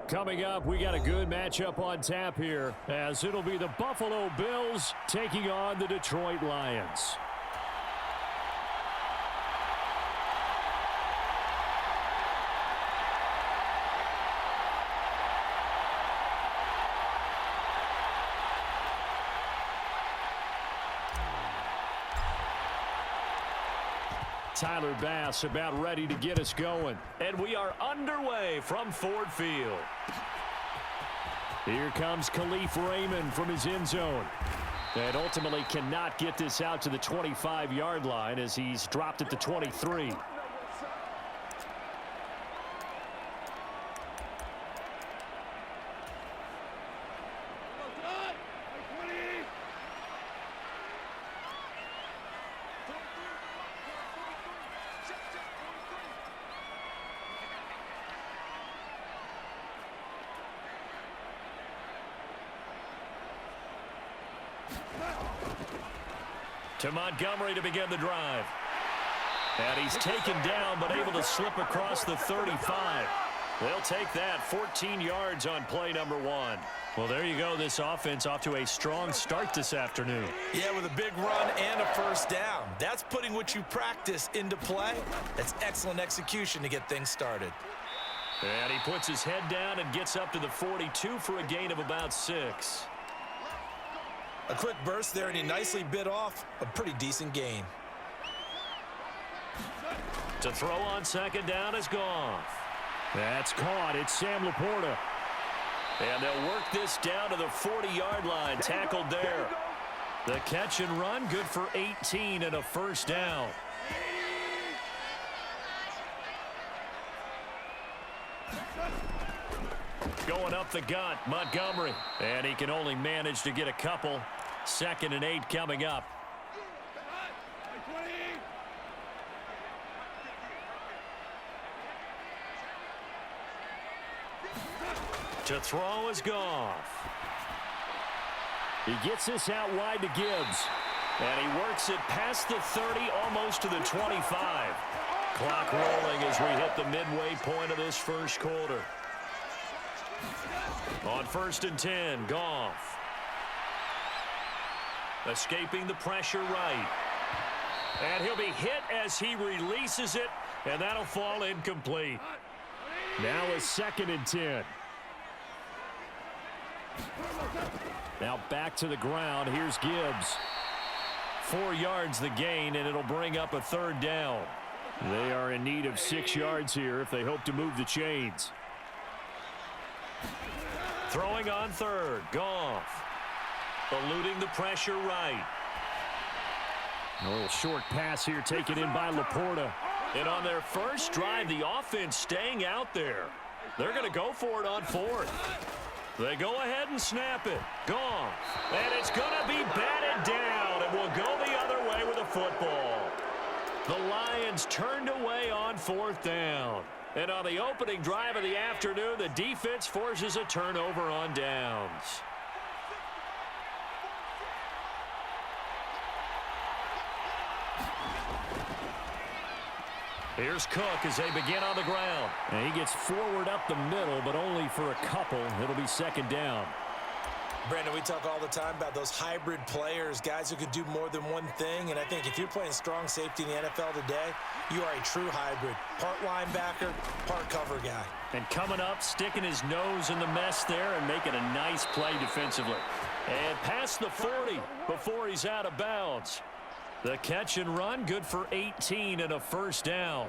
Coming up, we got a good matchup on tap here, as it'll be the Buffalo Bills taking on the Detroit Lions. Tyler Bass about ready to get us going. And we are underway from Ford Field. Here comes Khalif Raymond from his end zone. And ultimately cannot get this out to the 25-yard line as he's dropped at the 23. To Montgomery to begin the drive. And he's taken down but able to slip across the 35. They'll take that 14 yards on play number 1. Well, there you go. This offense off to a strong start this afternoon. Yeah, with a big run and a first down. That's putting what you practice into play. That's excellent execution to get things started. And he puts his head down and gets up to the 42 for a gain of about 6. A quick burst there, and he nicely bit off a pretty decent gain. To throw on second down is Goff. That's caught. It's Sam Laporta. And they'll work this down to the 40-yard line. Tackled there. The catch and run, good for 18 and a first down. Going up the gut, Montgomery. And he can only manage to get a couple. 2nd and 8 coming up. To throw is Goff. He gets this out wide to Gibbs. And he works it past the 30, almost to the 25. Clock rolling as we hit the midway point of this first quarter. On 1st and 10, Goff. Escaping the pressure right. And he'll be hit as he releases it, and that'll fall incomplete. Now a 2nd and 10. Now back to the ground. Here's Gibbs. 4 yards the gain, and it'll bring up a 3rd down. They are in need of 6 yards here if they hope to move the chains. Throwing on 3rd, Goff. Eluding the pressure right. A little short pass here taken in by Laporta. And on their first drive, the offense staying out there. They're going to go for it on 4th. They go ahead and snap it. Goff. And it's going to be batted down, and will go the other way with the football. The Lions turned away on 4th down. And on the opening drive of the afternoon, the defense forces a turnover on downs. Here's Cook as they begin on the ground. And he gets forward up the middle, but only for a couple. It'll be 2nd down. Brandon, we talk all the time about those hybrid players, guys who could do more than one thing. And I think if you're playing strong safety in the NFL today, you are a true hybrid. Part linebacker, part cover guy. And coming up, sticking his nose in the mess there and making a nice play defensively. And past the 40 before he's out of bounds. The catch and run, good for 18 and a first down.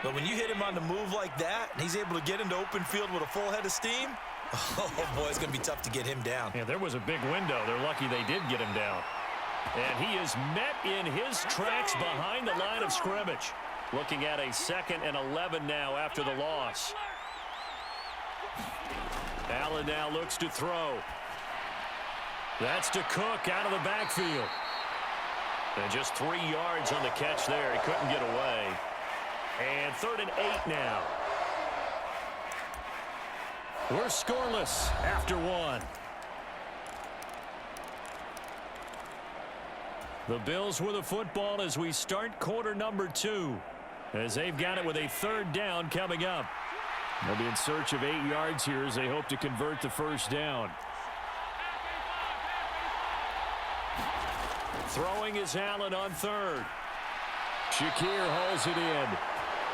But when you hit him on the move like that, and he's able to get into open field with a full head of steam, oh, boy, it's going to be tough to get him down. Yeah, there was a big window. They're lucky they did get him down. And he is met in his tracks behind the line of scrimmage. Looking at a 2nd and 11 now after the loss. Allen now looks to throw. That's to Cook out of the backfield. And just 3 yards on the catch there. He couldn't get away. And 3rd and 8 now. We're scoreless after 1. The Bills with the football as we start quarter number 2. As they've got it with a 3rd down coming up. They'll be in search of 8 yards here as they hope to convert the first down. Throwing is Allen on third. Shakir hauls it in.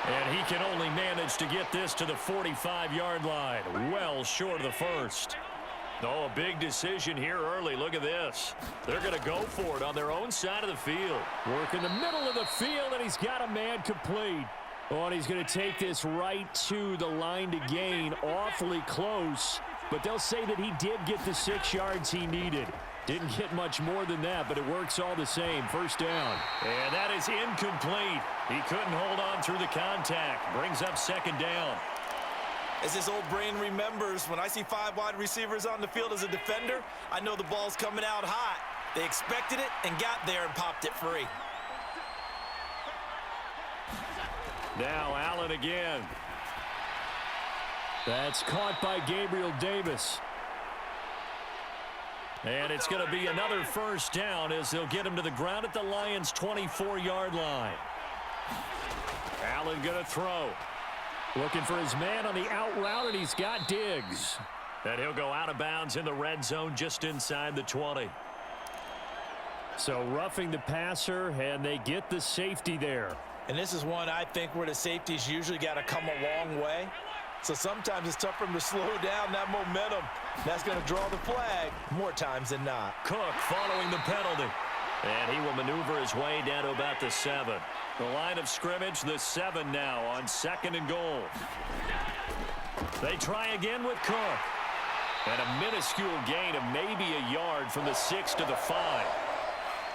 And he can only manage to get this to the 45-yard line. Well short of the first. Oh, a big decision here early. Look at this. They're going to go for it on their own side of the field. Work in the middle of the field, and he's got a man complete. Oh, and he's going to take this right to the line to gain. Awfully close. But they'll say that he did get the 6 yards he needed. Didn't get much more than that, but it works all the same. First down. And that is incomplete. He couldn't hold on through the contact. Brings up second down. As his old brain remembers, when I see 5 wide receivers on the field as a defender, I know the ball's coming out hot. They expected it and got there and popped it free. Now Allen again. That's caught by Gabriel Davis. And it's going to be another first down as they'll get him to the ground at the Lions' 24-yard line. Allen going to throw. Looking for his man on the out route, and he's got Diggs. And he'll go out of bounds in the red zone just inside the 20. So roughing the passer, and they get the safety there. And this is one I think where the safeties usually got to come a long way. So sometimes it's tough for him to slow down that momentum. That's going to draw the flag more times than not. Cook following the penalty. And he will maneuver his way down to about the 7. The line of scrimmage, the 7 now on 2nd and goal. They try again with Cook. And a minuscule gain of maybe a yard from the 6 to the 5.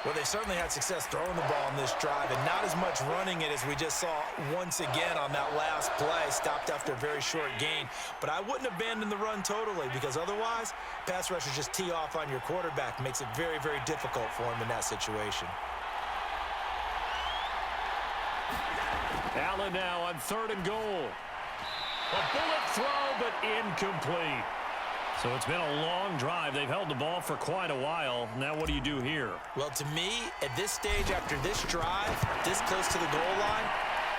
Well, they certainly had success throwing the ball in this drive and not as much running it as we just saw once again on that last play. Stopped after a very short gain. But I wouldn't abandon the run totally because otherwise, pass rushers just tee off on your quarterback. Makes it very, very difficult for him in that situation. Allen now on 3rd and goal. A bullet throw, but incomplete. So it's been a long drive. They've held the ball for quite a while. Now what do you do here? Well, to me, at this stage after this drive, this close to the goal line,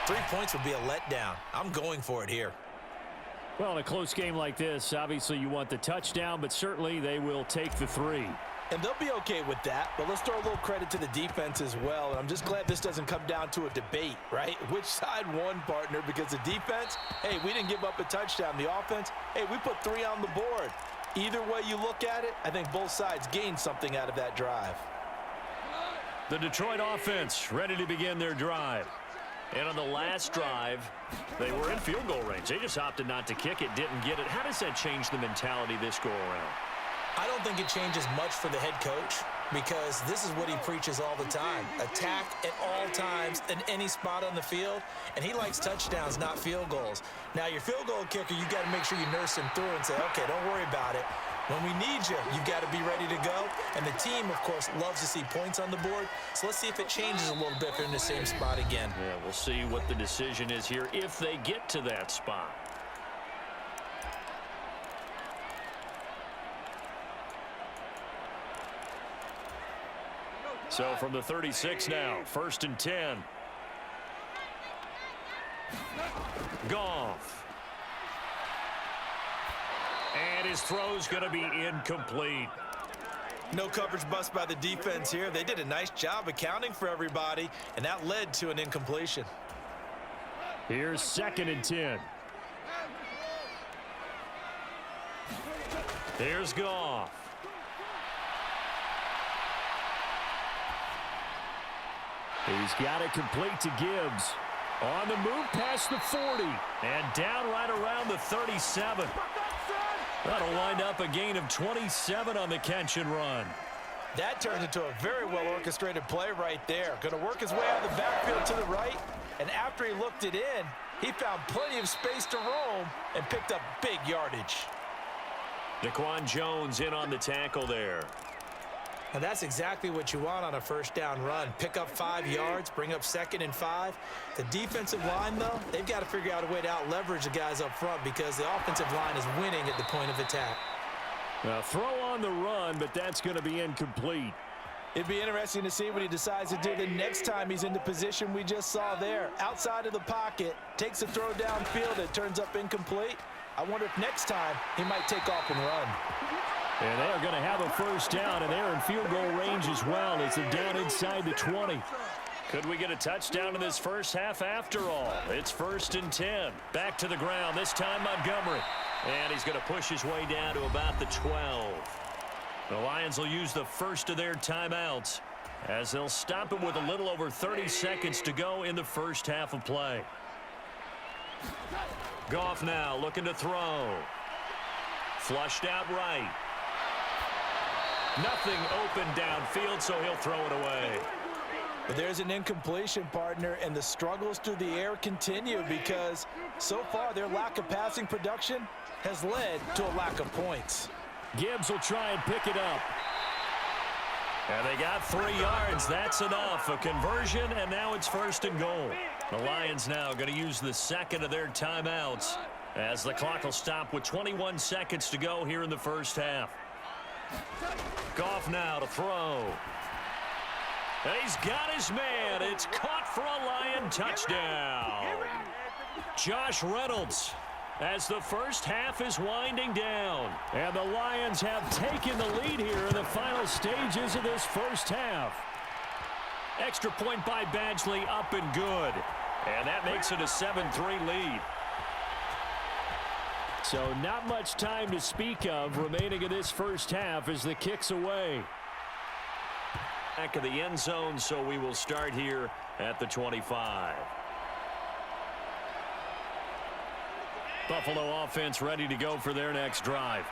3 points would be a letdown. I'm going for it here. Well, in a close game like this, obviously you want the touchdown, but certainly they will take the 3. And they'll be okay with that, but let's throw a little credit to the defense as well. And I'm just glad this doesn't come down to a debate, right? Which side won, partner? Because the defense, hey, we didn't give up a touchdown. The offense, hey, we put 3 on the board. Either way you look at it, I think both sides gained something out of that drive. The Detroit offense ready to begin their drive. And on the last drive, they were in field goal range. They just opted not to kick it, didn't get it. How does that change the mentality this go around? I don't think it changes much for the head coach because this is what he preaches all the time. Attack at all times in any spot on the field, and he likes touchdowns, not field goals. Now, your field goal kicker, you got to make sure you nurse him through and say, okay, don't worry about it. When we need you, you've got to be ready to go. And the team, of course, loves to see points on the board. So let's see if it changes a little bit if they're in the same spot again. Yeah, we'll see what the decision is here if they get to that spot. So from the 36 now, 1st and 10. Goff. And his throw's going to be incomplete. No coverage bust by the defense here. They did a nice job accounting for everybody, and that led to an incompletion. Here's 2nd and 10. Here's Goff. He's got it complete to Gibbs. On the move past the 40. And down right around the 37. That'll wind up a gain of 27 on the catch and run. That turned into a very well-orchestrated play right there. Going to work his way out of the backfield to the right. And after he looked it in, he found plenty of space to roam and picked up big yardage. Daquan Jones in on the tackle there. And that's exactly what you want on a first down run. Pick up 5 yards, bring up 2nd and 5. The defensive line, though, they've got to figure out a way to out-leverage the guys up front because the offensive line is winning at the point of attack. Now throw on the run, but that's going to be incomplete. It'd be interesting to see what he decides to do the next time he's in the position we just saw there. Outside of the pocket, takes a throw downfield, it turns up incomplete. I wonder if next time he might take off and run. And they are going to have a first down, and they're in field goal range as well as they're down inside the 20. Could we get a touchdown in this first half after all? It's 1st and 10. Back to the ground, this time Montgomery. And he's going to push his way down to about the 12. The Lions will use the first of their timeouts as they'll stop it with a little over 30 seconds to go in the first half of play. Goff now looking to throw. Flushed out right. Nothing open downfield, so he'll throw it away. But there's an incompletion, partner, and the struggles through the air continue because so far their lack of passing production has led to a lack of points. Gibbs will try and pick it up. And they got 3 yards. That's enough. A conversion, and now it's 1st and goal. The Lions now going to use the second of their timeouts as the clock will stop with 21 seconds to go here in the first half. Goff now to throw. And he's got his man. It's caught for a Lion touchdown. Josh Reynolds as the first half is winding down. And the Lions have taken the lead here in the final stages of this first half. Extra point by Badgley up and good. And that makes it a 7-3 lead. So not much time to speak of remaining in this first half as the kick's away. Back of the end zone, so we will start here at the 25. Buffalo offense ready to go for their next drive.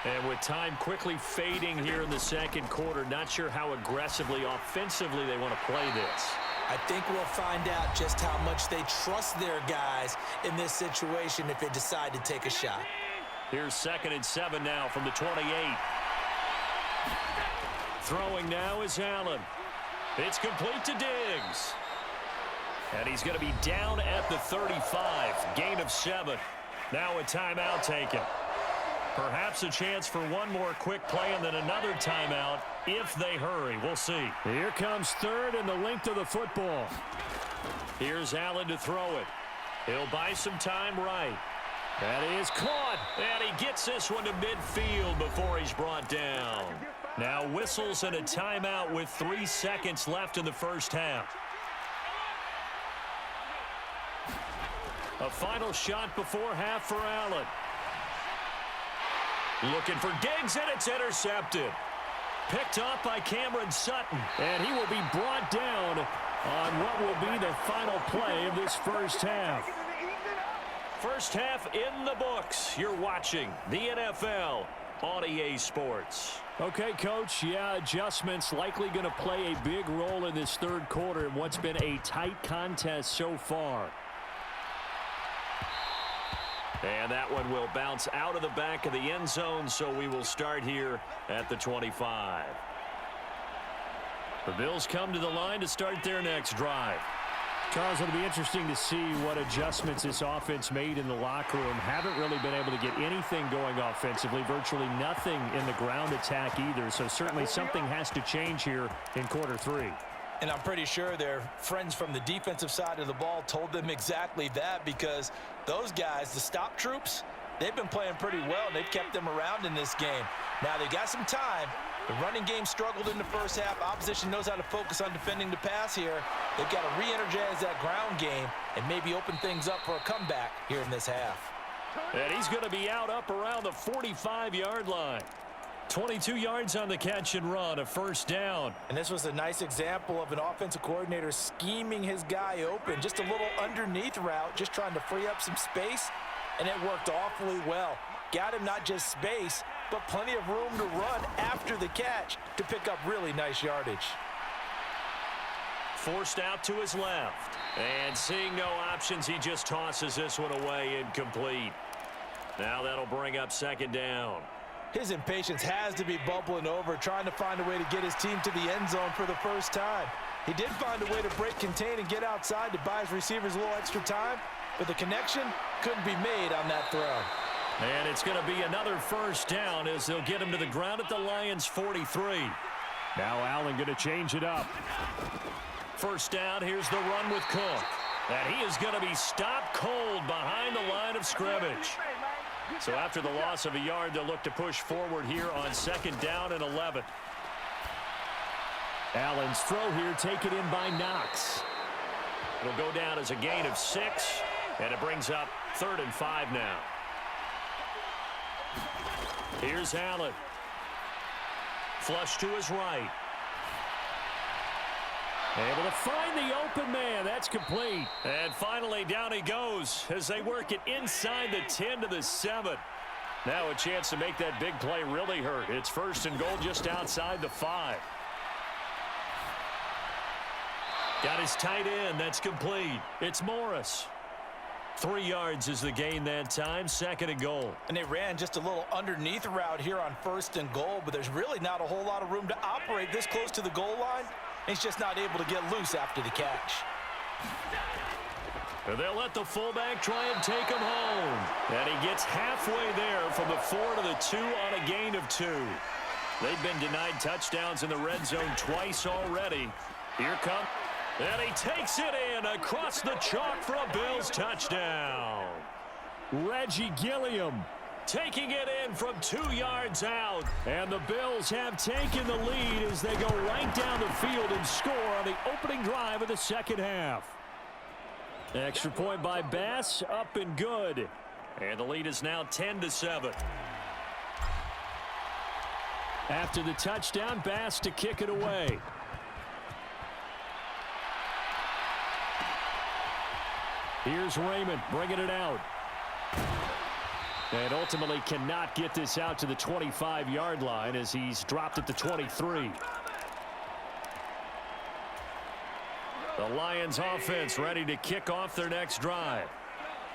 And with time quickly fading here in the second quarter, not sure how aggressively, offensively they want to play this. I think we'll find out just how much they trust their guys in this situation if they decide to take a shot. Here's 2nd and 7 now from the 28. Throwing now is Allen. It's complete to Diggs. And he's going to be down at the 35. Gain of 7. Now a timeout taken. Perhaps a chance for one more quick play and then another timeout if they hurry. We'll see. Here comes 3rd and the length of the football. Here's Allen to throw it. He'll buy some time right. That is caught. And he gets this one to midfield before he's brought down. Now whistles and a timeout with 3 seconds left in the first half. A final shot before half for Allen. Looking for Diggs, and it's intercepted. Picked up by Cameron Sutton. And he will be brought down on what will be the final play of this first half. First half in the books. You're watching the NFL on EA Sports. Okay, Coach, yeah, adjustments likely going to play a big role in this third quarter in what's been a tight contest so far. And that one will bounce out of the back of the end zone, so we will start here at the 25. The Bills come to the line to start their next drive. Charles, it'll be interesting to see what adjustments this offense made in the locker room. Haven't really been able to get anything going offensively, virtually nothing in the ground attack either, so certainly something has to change here in quarter 3. And I'm pretty sure their friends from the defensive side of the ball told them exactly that because those guys, the stop troops, they've been playing pretty well, and they've kept them around in this game. Now, they've got some time. The running game struggled in the first half. Opposition knows how to focus on defending the pass here. They've got to re-energize that ground game and maybe open things up for a comeback here in this half. And he's going to be out up around the 45-yard line. 22 yards on the catch and run, a first down. And this was a nice example of an offensive coordinator scheming his guy open. Just a little underneath route, just trying to free up some space, and it worked awfully well. Got him not just space, but plenty of room to run after the catch to pick up really nice yardage. Forced out to his left. And seeing no options, he just tosses this one away, incomplete. Now that'll bring up 2nd down. His impatience has to be bubbling over, trying to find a way to get his team to the end zone for the first time. He did find a way to break contain and get outside to buy his receivers a little extra time, but the connection couldn't be made on that throw. And it's going to be another first down as they'll get him to the ground at the Lions' 43. Now Allen going to change it up. First down, here's the run with Cook. And he is going to be stopped cold behind the line of scrimmage. So after the loss of a yard, they'll look to push forward here on 2nd down and 11. Allen's throw here taken in by Knox. It'll go down as a gain of 6, and it brings up 3rd and 5 now. Here's Allen. Flush to his right. Able to find the open man. That's complete. And finally, down he goes as they work it inside the 10 to the 7. Now a chance to make that big play really hurt. It's 1st and goal just outside the 5. Got his tight end. That's complete. It's Morris. 3 yards is the gain that time. 2nd and goal. And they ran just a little underneath route here on 1st and goal, but there's really not a whole lot of room to operate this close to the goal line. He's just not able to get loose after the catch. And they'll let the fullback try and take him home. And he gets halfway there from the 4 to the 2 on a gain of 2. They've been denied touchdowns in the red zone twice already. Here comes. And he takes it in across the chalk for a Bills touchdown. Reggie Gilliam taking it in from 2 yards out. And the Bills have taken the lead as they go right down the field and score on the opening drive of the 2nd half. Extra point by Bass, up and good. And the lead is now 10 to 7. After the touchdown, Bass to kick it away. Here's Raymond bringing it out. And ultimately cannot get this out to the 25-yard line as he's dropped at the 23. The Lions offense ready to kick off their next drive.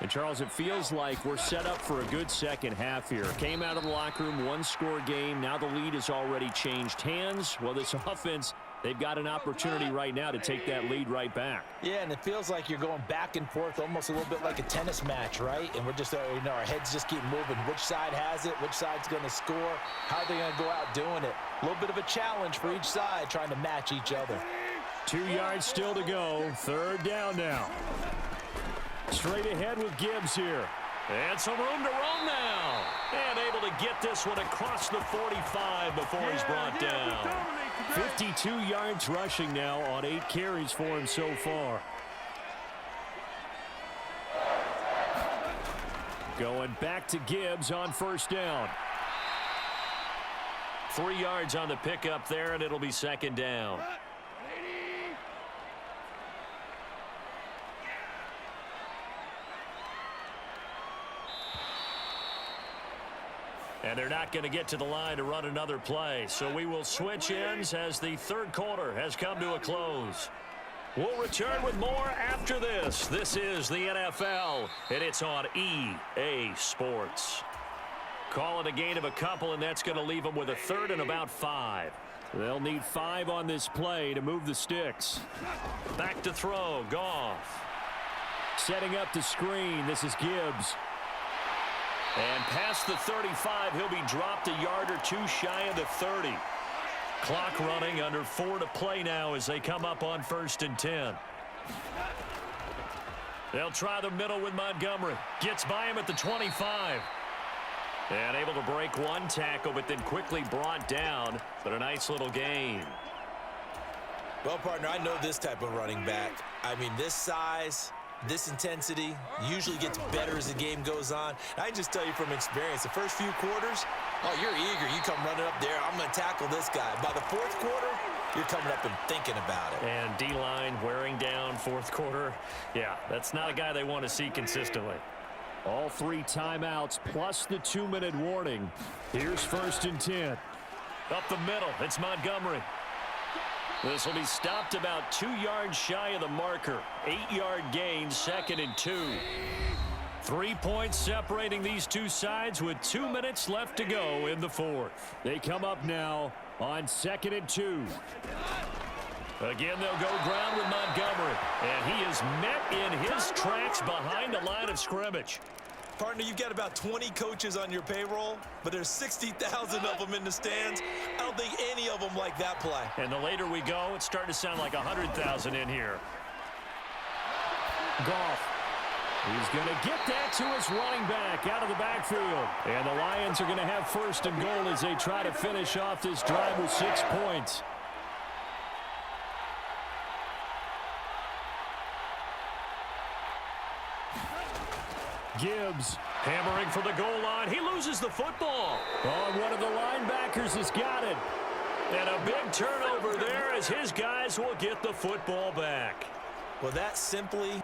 And Charles, it feels like we're set up for a good second half here. Came out of the locker room, 1-score game. Now the lead has already changed hands. Well, this offense, they've got an opportunity right now to take that lead right back. Yeah, and it feels like you're going back and forth almost a little bit like a tennis match, right? And we're just, our heads just keep moving. Which side has it? Which side's going to score? How are they going to go out doing it? A little bit of a challenge for each side trying to match each other. 2 yards still to go. 3rd down now. Straight ahead with Gibbs here. And some room to roam now. And able to get this one across the 45 before he's brought down. 52 yards rushing now on 8 carries for him so far. Going back to Gibbs on 1st down. 3 yards on the pickup there, and it'll be 2nd down. And they're not going to get to the line to run another play. So we will switch ends as the 3rd quarter has come to a close. We'll return with more after this. This is the NFL, and it's on EA Sports. Call it a gain of a couple, and that's going to leave them with a 3rd and about 5. They'll need 5 on this play to move the sticks. Back to throw, Goff. Setting up the screen, this is Gibbs. And past the 35, he'll be dropped a yard or 2 shy of the 30. Clock running, under 4 to play now as they come up on 1st and 10. They'll try the middle with Montgomery. Gets by him at the 25. And able to break 1 tackle, but then quickly brought down. But a nice little gain. Well, partner, I know this type of running back. I mean, this size, this intensity usually gets better as the game goes on. And I just tell you from experience, the first few quarters, oh, you're eager. You come running up there, I'm going to tackle this guy. By the 4th quarter, you're coming up and thinking about it. And D-line wearing down 4th quarter. Yeah, that's not a guy they want to see consistently. All 3 timeouts plus the 2-minute warning. Here's 1st and 10. Up the middle, it's Montgomery. This will be stopped about 2 yards shy of the marker. 8-yard gain, 2nd and 2. 3 points separating these two sides with 2 minutes left to go in the 4th. They come up now on 2nd and 2. Again, they'll go ground with Montgomery. And he is met in his tracks behind the line of scrimmage. Partner, you've got about 20 coaches on your payroll, but there's 60,000 of them in the stands. I don't think any of them like that play. And the later we go, it's starting to sound like 100,000 in here. Goff. He's going to get that to his running back out of the backfield. And the Lions are going to have first and goal as they try to finish off this drive with 6 points. Gibbs hammering for the goal line. He loses the football. Oh, one of the linebackers has got it. And a big turnover there as his guys will get the football back. Well, that simply